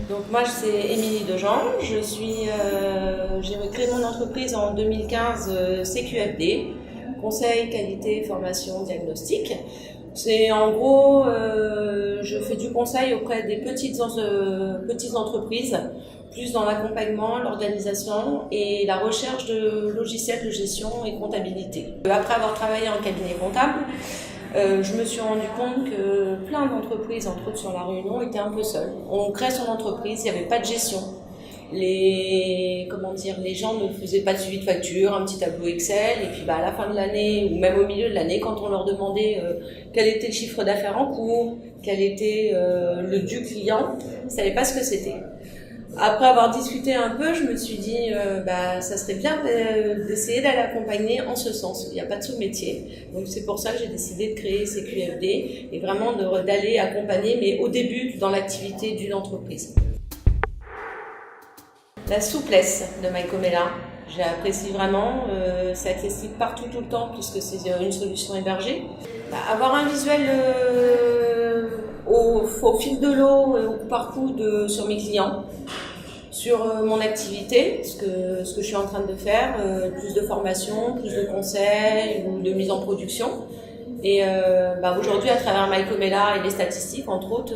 Donc moi c'est Émilie Dejean, j'ai créé mon entreprise en 2015 CQFD, Conseil, Qualité, Formation, Diagnostic. C'est en gros, je fais du conseil auprès des petites entreprises, plus dans l'accompagnement, l'organisation et la recherche de logiciels de gestion et comptabilité. Après avoir travaillé en cabinet comptable, je me suis rendu compte que plein d'entreprises, entre autres sur La Réunion, étaient un peu seules. On crée son entreprise, il n'y avait pas de gestion. Les gens ne faisaient pas de suivi de facture, un petit tableau Excel, et puis à la fin de l'année, ou même au milieu de l'année, quand on leur demandait quel était le chiffre d'affaires en cours, quel était le du client, ils ne savaient pas ce que c'était. Après avoir discuté un peu, je me suis dit ça serait bien d'essayer d'aller accompagner en ce sens. Il n'y a pas de sous-métier. Donc c'est pour ça que j'ai décidé de créer CQFD et vraiment d'aller accompagner, mais au début dans l'activité d'une entreprise. La souplesse de Mycomella, j'apprécie vraiment. C'est accessible partout tout le temps puisque c'est une solution hébergée. Avoir un visuel au fil de l'eau, au coup par coup sur mes clients, sur mon activité, ce que je suis en train de faire, plus de formation, plus de conseils ou de mise en production. Et aujourd'hui, à travers Mycomella et les statistiques, entre autres,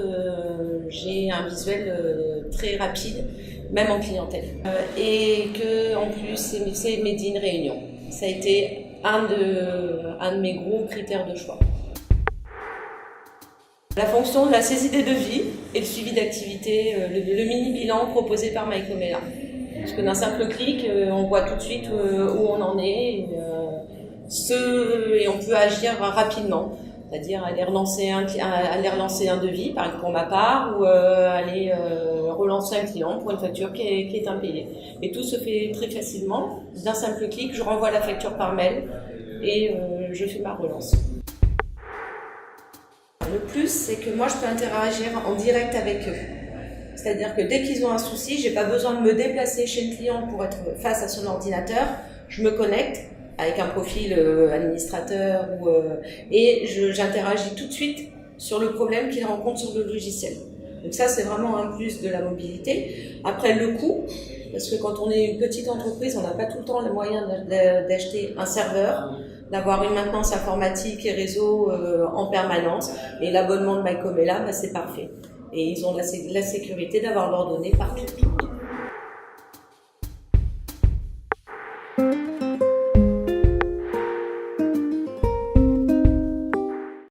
j'ai un visuel très rapide, même en clientèle. Et que en plus, c'est Made in Réunion. Ça a été un de mes gros critères de choix. La fonction de la saisie des devis et le suivi d'activité, le mini-bilan proposé par Mycomella. Parce que d'un simple clic, on voit tout de suite où on en est et on peut agir rapidement. C'est-à-dire aller relancer un devis, par exemple pour ma part, ou aller relancer un client pour une facture qui est impayée. Et tout se fait très facilement. D'un simple clic, je renvoie la facture par mail et je fais ma relance. Le plus, c'est que moi, je peux interagir en direct avec eux. C'est-à-dire que dès qu'ils ont un souci, j'ai pas besoin de me déplacer chez le client pour être face à son ordinateur. Je me connecte avec un profil administrateur et j'interagis tout de suite sur le problème qu'il rencontre sur le logiciel. Donc ça, c'est vraiment un plus de la mobilité. Après, le coût, parce que quand on est une petite entreprise, on n'a pas tout le temps les moyens d'acheter un serveur, d'avoir une maintenance informatique et réseau en permanence. Et l'abonnement de Mycomella, c'est parfait. Et ils ont la sécurité d'avoir leurs données partout.